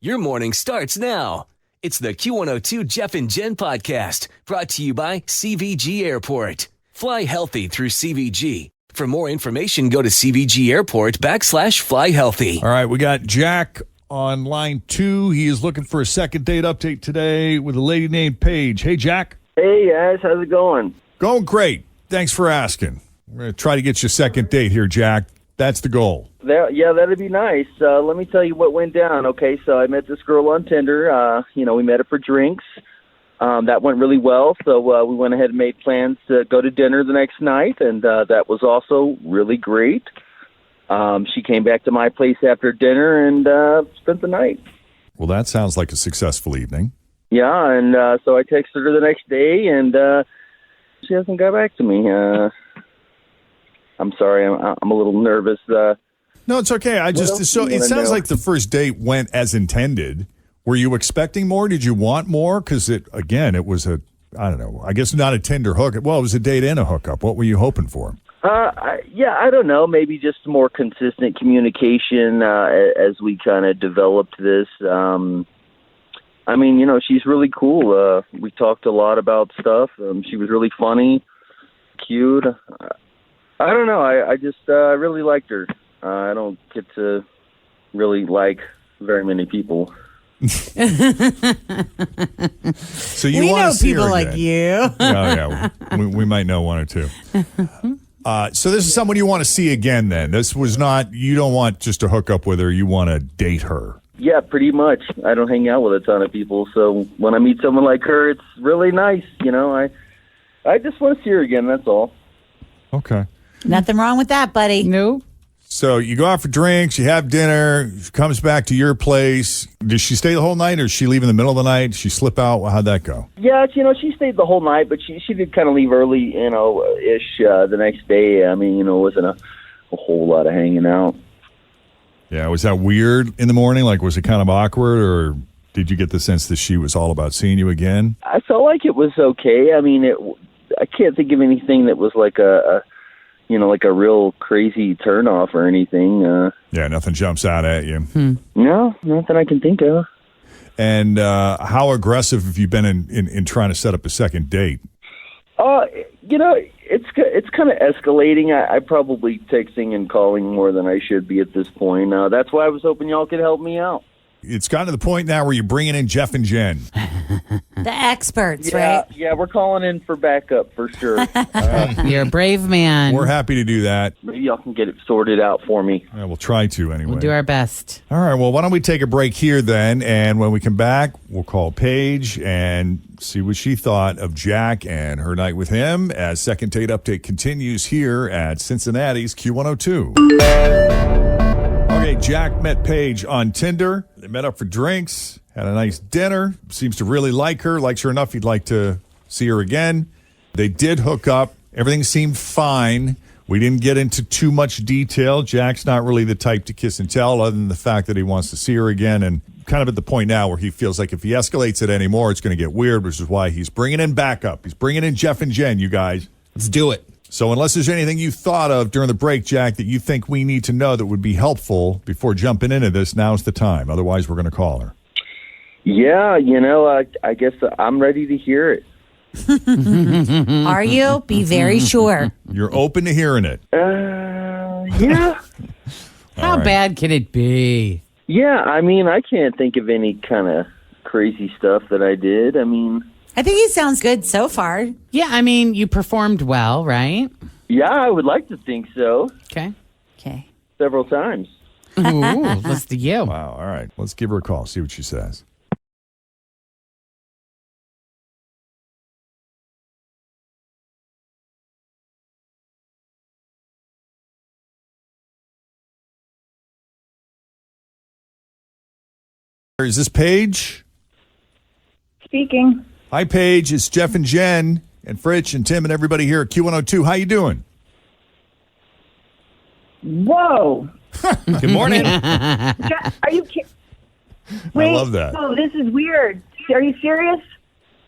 Your morning starts now. It's the Q102 Jeff and Jenn podcast brought to you by CVG Airport. Fly healthy through CVG. For more information, go to CVG Airport /fly healthy. All right, we got Jack on line 2. He is looking for a second date update today with a lady named Paige. Hey, Jack. Hey, guys. How's it going? Going great. Thanks for asking. We're going to try to get you a second date here, Jack. That's the goal. Yeah, that'd be nice. Let me tell you what went down. Okay, so I met this girl on Tinder. We met her for drinks. That went really well, so we went ahead and made plans to go to dinner the next night, and that was also really great. She came back to my place after dinner and spent the night. Well, that sounds like a successful evening. Yeah, and so I texted her the next day, and she hasn't got back to me. I'm sorry, I'm a little nervous. No, it's okay. It sounds like the first date went as intended. Were you expecting more? Did you want more? Because it was I guess not a Tinder hookup. Well, it was a date and a hookup. What were you hoping for? I don't know. Maybe just more consistent communication as we kind of developed this. She's really cool. We talked a lot about stuff. She was really funny, cute. I don't know. I just really liked her. I don't get to really like very many people. So you we want know to see people her like again. you. Yeah. We might know one or two. So this is someone you want to see again then. This was not, you don't want just to hook up with her, you want to date her. Yeah, pretty much. I don't hang out with a ton of people, so when I meet someone like her, it's really nice. I just want to see her again, that's all. Okay. Nothing wrong with that, buddy. No. So you go out for drinks, you have dinner, she comes back to your place. Does she stay the whole night or does she leave in the middle of the night? She slip out? How'd that go? Yeah, she stayed the whole night, but she did kind of leave early, ish the next day. It wasn't a whole lot of hanging out. Yeah, was that weird in the morning? Like, was it kind of awkward or did you get the sense that she was all about seeing you again? I felt like it was okay. I can't think of anything that was like a real crazy turnoff or anything. Yeah, nothing jumps out at you. No, nothing I can think of. And how aggressive have you been in trying to set up a second date? It's kind of escalating. I'm probably texting and calling more than I should be at this point. That's why I was hoping y'all could help me out. It's gotten to the point now where you're bringing in Jeff and Jenn. The experts, right? Yeah, we're calling in for backup for sure. You're a brave man. We're happy to do that. Maybe y'all can get it sorted out for me. Yeah, we'll try to anyway. We'll do our best. All right, well, why don't we take a break here then, and when we come back, we'll call Paige and see what she thought of Jack and her night with him as Second Date Update continues here at Cincinnati's Q102. Okay, Jack met Paige on Tinder. They met up for drinks, had a nice dinner, seems to really like her, likes her enough he'd like to see her again. They did hook up. Everything seemed fine. We didn't get into too much detail. Jack's not really the type to kiss and tell other than the fact that he wants to see her again and kind of at the point now where he feels like if he escalates it anymore, it's going to get weird, which is why he's bringing in backup. He's bringing in Jeff and Jenn, you guys. Let's do it. So unless there's anything you thought of during the break, Jack, that you think we need to know that would be helpful before jumping into this, now's the time. Otherwise, we're going to call her. Yeah, I guess I'm ready to hear it. Are you? Be very sure. You're open to hearing it. Yeah. How bad can it be? Yeah, I can't think of any kind of crazy stuff that I did. I think he sounds good so far. Yeah, you performed well, right? Yeah, I would like to think so. Okay. Several times. Ooh, let's do you. Wow, all right. Let's give her a call, see what she says. Is this Paige? Speaking. Hi, Paige. It's Jeff and Jenn and Fritch and Tim and everybody here at Q102. How you doing? Whoa. Good morning. Are you kidding? I love that. Oh, this is weird. Are you serious?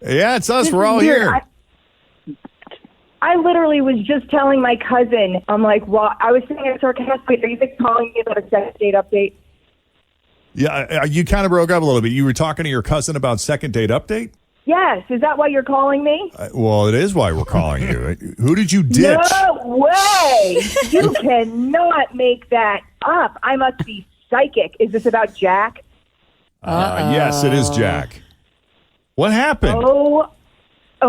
Yeah, it's us. This We're is all weird. here. I literally was just telling my cousin, I'm like, well, I was saying it sarcastically. Are you calling me about a sex date update? Yeah, you kind of broke up a little bit. You were talking to your cousin about second date update? Yes. Is that why you're calling me? Well, it is why we're calling you. Who did you ditch? No way. You cannot make that up. I must be psychic. Is this about Jack? Yes, it is Jack. What happened? Oh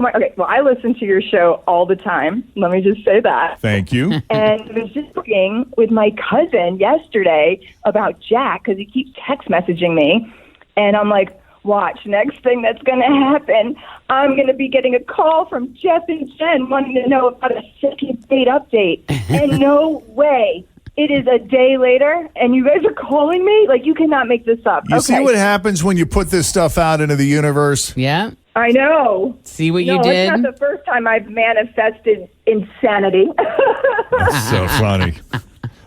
my. Okay. Well, I listen to your show all the time. Let me just say that. Thank you. And I was just talking with my cousin yesterday about Jack because he keeps text messaging me, and I'm like, watch, next thing that's going to happen, I'm going to be getting a call from Jeff and Jenn wanting to know about a second date update. And no way. It is a day later, and you guys are calling me? Like, you cannot make this up. You see what happens when you put this stuff out into the universe? Yeah. I know. See what you did? It's not the first time I've manifested insanity. That's so funny.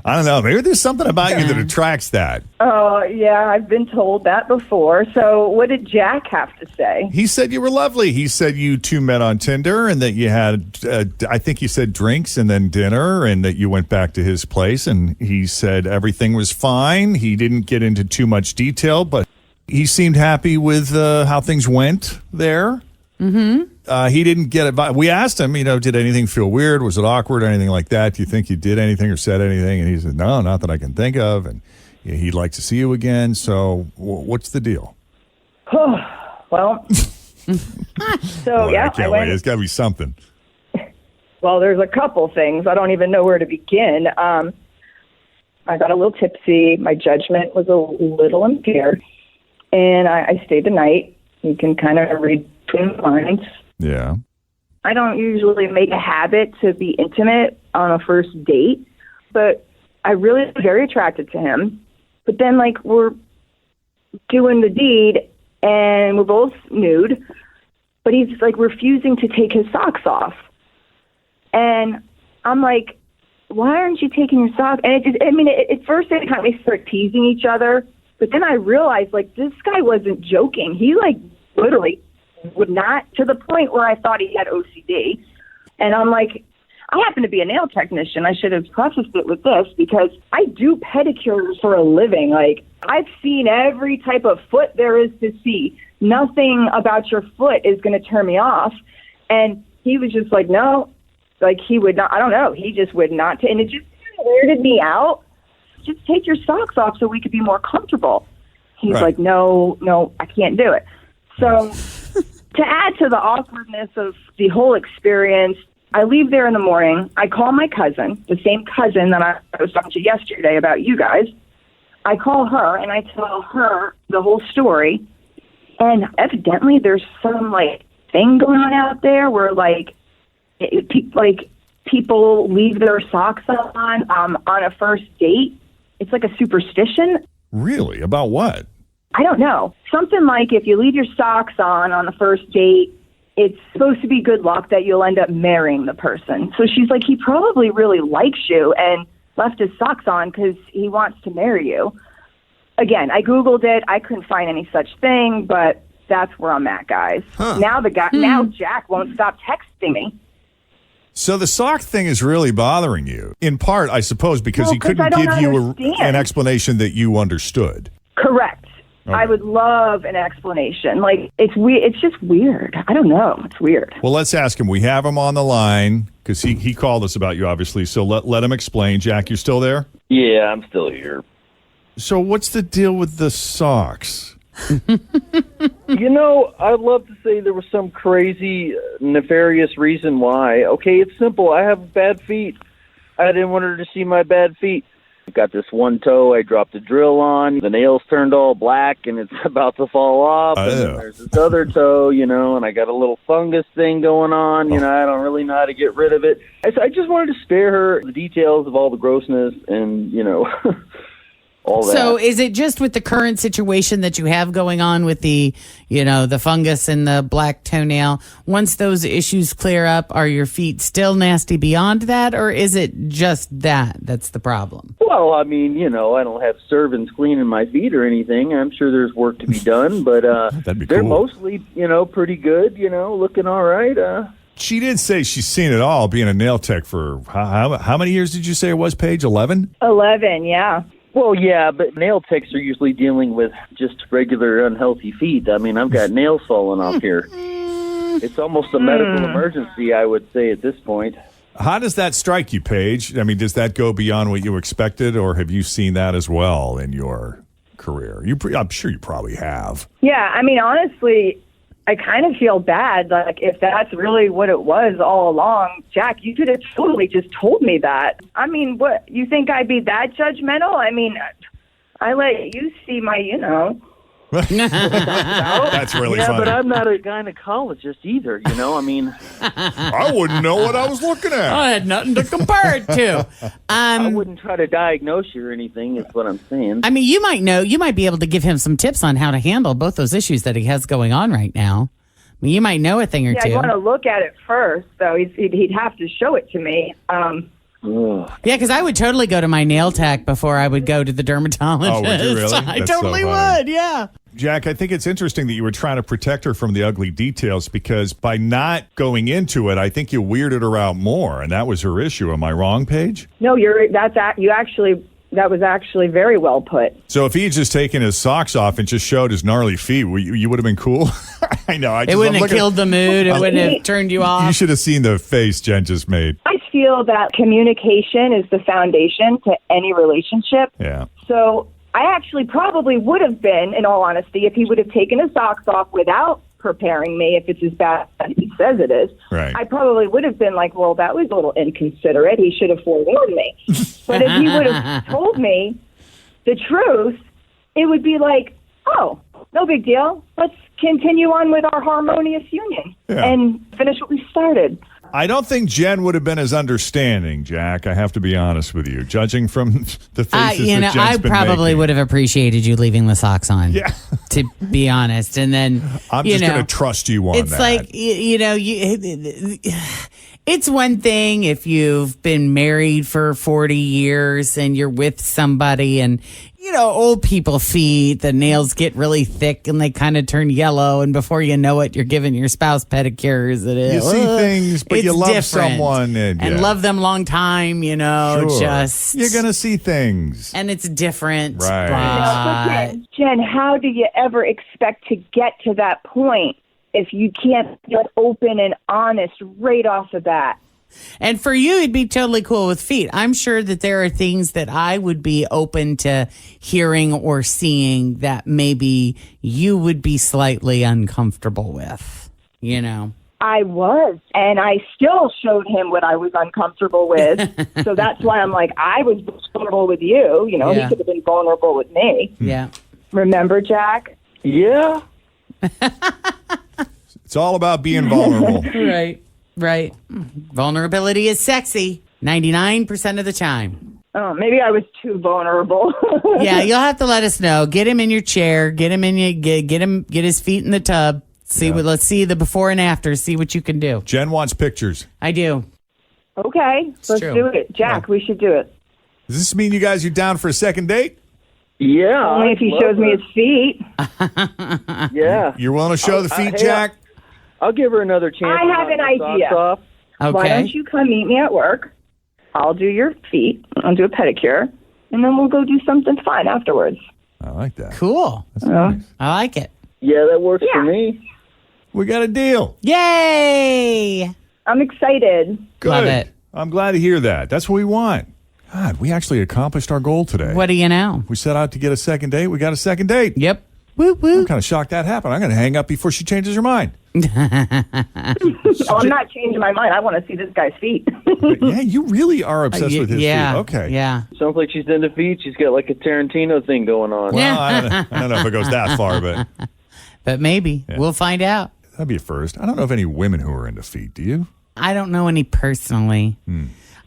I don't know. Maybe there's something about you that attracts that. Oh, yeah, I've been told that before. So what did Jack have to say? He said you were lovely. He said you two met on Tinder and that you had, I think you said drinks and then dinner and that you went back to his place. And he said everything was fine. He didn't get into too much detail, but he seemed happy with how things went there. Mm-hmm. He didn't get it. We asked him, did anything feel weird? Was it awkward or anything like that? Do you think you did anything or said anything? And he said, no, not that I can think of. And he'd like to see you again. So what's the deal? Well, so I can't wait. It's got to be something. Well, there's a couple things. I don't even know where to begin. I got a little tipsy. My judgment was a little impaired. And I stayed the night. You can kind of read between the lines. Yeah. I don't usually make a habit to be intimate on a first date, but I really was very attracted to him. But then, we're doing the deed, and we're both nude, but he's, refusing to take his socks off. And I'm like, why aren't you taking your socks? And at first they kind of start teasing each other, but then I realized, this guy wasn't joking. He, literally would not, to the point where I thought he had OCD. And I'm like, I happen to be a nail technician. I should have prefaced it with this because I do pedicures for a living. I've seen every type of foot there is to see. Nothing about your foot is going to turn me off. And he was just like, no, he would not. I don't know. He just would not. And it just kind of weirded me out. Just take your socks off so we could be more comfortable. He's like, no, I can't do it. So to add to the awkwardness of the whole experience, I leave there in the morning. I call my cousin, the same cousin that I was talking to yesterday about you guys. I call her and I tell her the whole story. And evidently there's some thing going on out there where people leave their socks on a first date. It's like a superstition. Really? About what? I don't know. Something like if you leave your socks on the first date, it's supposed to be good luck that you'll end up marrying the person. So she's like, he probably really likes you and left his socks on because he wants to marry you. Again, I Googled it. I couldn't find any such thing, but that's where I'm at, guys. Huh. Now Jack won't stop texting me. So the sock thing is really bothering you, in part, I suppose, because he couldn't give you an explanation that you understood. Correct. Okay. I would love an explanation. It's weird. It's just weird. I don't know. It's weird. Well, let's ask him. We have him on the line because he called us about you, obviously. So let him explain. Jack, you're still there? Yeah, I'm still here. So what's the deal with the socks? I'd love to say there was some crazy, nefarious reason why. Okay, it's simple. I have bad feet. I didn't want her to see my bad feet. I got this one toe I dropped a drill on. The nails turned all black, and it's about to fall off. And then there's this other toe, and I got a little fungus thing going on. I don't really know how to get rid of it. I just wanted to spare her the details of all the grossness and, all that. So is it just with the current situation that you have going on with the fungus and the black toenail? Once those issues clear up, are your feet still nasty beyond that, or is it just that's the problem? Well, I don't have servants cleaning my feet or anything. I'm sure there's work to be done, but they're mostly, pretty good, looking all right. She did say she's seen it all, being a nail tech for how many years did you say it was, Paige? 11? 11, yeah. Well, yeah, but nail techs are usually dealing with just regular unhealthy feet. I mean, I've got nails falling off here. It's almost a medical emergency, I would say, at this point. How does that strike you, Paige? I mean, does that go beyond what you expected, or have you seen that as well in your career? I'm sure you probably have. Yeah, I mean, honestly, I kind of feel bad. Like, if that's really what it was all along, Jack, you could have totally just told me that. I mean, what, you think I'd be that judgmental? I mean, I let you see my, That's really Yeah, funny. but I'm not a gynecologist either, I mean... I wouldn't know what I was looking at. I had nothing to compare it to. I wouldn't try to diagnose you or anything, is what I'm saying. I mean, you might know. You might be able to give him some tips on how to handle both those issues that he has going on right now. I mean, you might know a thing or Yeah, two. I'd want to look at it first, though. He'd have to show it to me. Yeah, because I would totally go to my nail tech before I would go to the dermatologist. Oh, would you really? I That's so totally funny. would, yeah. Jack, I think it's interesting that you were trying to protect her from the ugly details, because by not going into it, I think you weirded her out more, and that was her issue. Am I wrong, Paige? No, that was actually very well put. So if he had just taken his socks off and just showed his gnarly feet, you would have been cool? I know. It wouldn't have killed the mood. It wouldn't have turned you off. You should have seen the face Jen just made. I feel that communication is the foundation to any relationship. Yeah. So I actually probably would have been, in all honesty, if he would have taken his socks off without preparing me, if it's as bad as he says it is, Right. I probably would have been like, well, that was a little inconsiderate. He should have forewarned me. But if he would have told me the truth, it would be like, oh, no big deal. Let's continue on with our harmonious union and finish what we started. I don't think Jen would have been as understanding, Jack. I have to be honest with you. Judging from the faces that Jen's I been probably making. would have appreciated you leaving the socks on. Yeah. To be honest. And then, I'm just going to trust you on it's that. like, it's one thing if you've been married for 40 years and you're with somebody and, old people feet, the nails get really thick and they kind of turn yellow. And before you know it, you're giving your spouse pedicures. You see things, but you love someone. And love them long time, Sure. just. You're going to see things. And it's different. Right. But Jen, how do you ever expect to get to that point if you can't be open and honest right off the bat? And for you, it'd be totally cool with feet. I'm sure that there are things that I would be open to hearing or seeing that maybe you would be slightly uncomfortable with, I was, and I still showed him what I was uncomfortable with. So that's why I'm like, I was vulnerable with you. He could have been vulnerable with me. Yeah. Remember, Jack? Yeah. It's all about being vulnerable. Right. Vulnerability is sexy 99% of the time. Oh, maybe I was too vulnerable. Yeah, you'll have to let us know. Get him in your chair. Get him in your get his feet in the tub. Let's see the before and after. See what you can do. Jen wants pictures. I do. Okay, let's true. do it. Jack, we should do it. Does this mean you guys are down for a second date? Yeah. Only if he I'd shows love me it. his feet. Yeah. You're willing to show the feet, hey, Jack? I'll give her another chance. I have to an knock the idea. socks off. Okay. Why don't you come meet me at work? I'll do your feet. I'll do a pedicure. And then we'll go do something fun afterwards. I like that. Cool. That's nice. I like it. Yeah, that works for Yeah. me. We got a deal. Yay! I'm excited. Good. Love it. I'm glad to hear that. That's what we want. God, we actually accomplished our goal today. What do you know? We set out to get a second date. We got a second date. Yep. Woo woo. I'm kind of shocked that happened. I'm going to hang up before she changes her mind. Oh, I'm not changing my mind. I want to see this guy's feet. Yeah, you really are obsessed with his feet. Okay. Yeah. Sounds like she's into feet. She's got like a Tarantino thing going on. Well, I don't know if it goes that far, but But maybe. Yeah. We'll find out. that'd be a first. I don't know of any women who are into feet. Do you? I don't know any personally.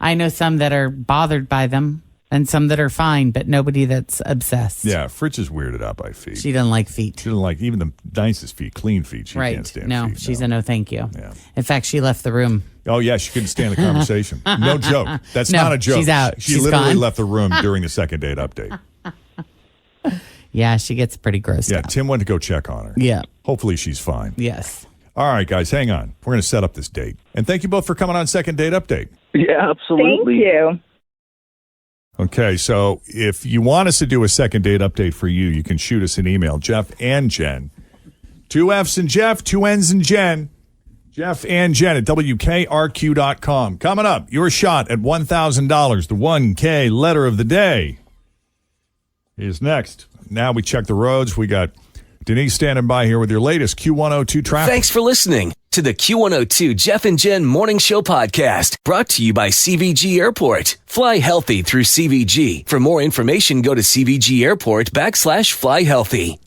I know some that are bothered by them and some that are fine, but nobody that's obsessed. Yeah, Fritz is weirded out by feet. She doesn't like feet. She doesn't like even the nicest feet, clean feet. She Right. can't stand No, feet. she's a no thank you. Yeah. In fact, she left the room. Oh, yeah, she couldn't stand the conversation. No joke. That's No, not a joke. she's out. She She's literally gone. left the room during the second date update. Yeah, she gets pretty grossed Yeah, out. Tim went to go check on her. Yeah. Hopefully she's fine. Yes. All right, guys, hang on. We're going to set up this date. And thank you both for coming on Second Date Update. Yeah, Thank absolutely. you. Okay, so if you want us to do a second date update for you, you can shoot us an email, Jeff and Jen. 2 F's in Jeff, 2 N's in Jen. Jeff and Jen at WKRQ.com. Coming up, your shot at $1,000, the 1K letter of the day, is next. Now we check the roads. We got Denise standing by here with your latest Q102 traffic. Thanks for listening to the Q102 Jeff and Jen Morning Show podcast, brought to you by CVG Airport. Fly healthy through CVG. For more information, go to CVG Airport /fly healthy.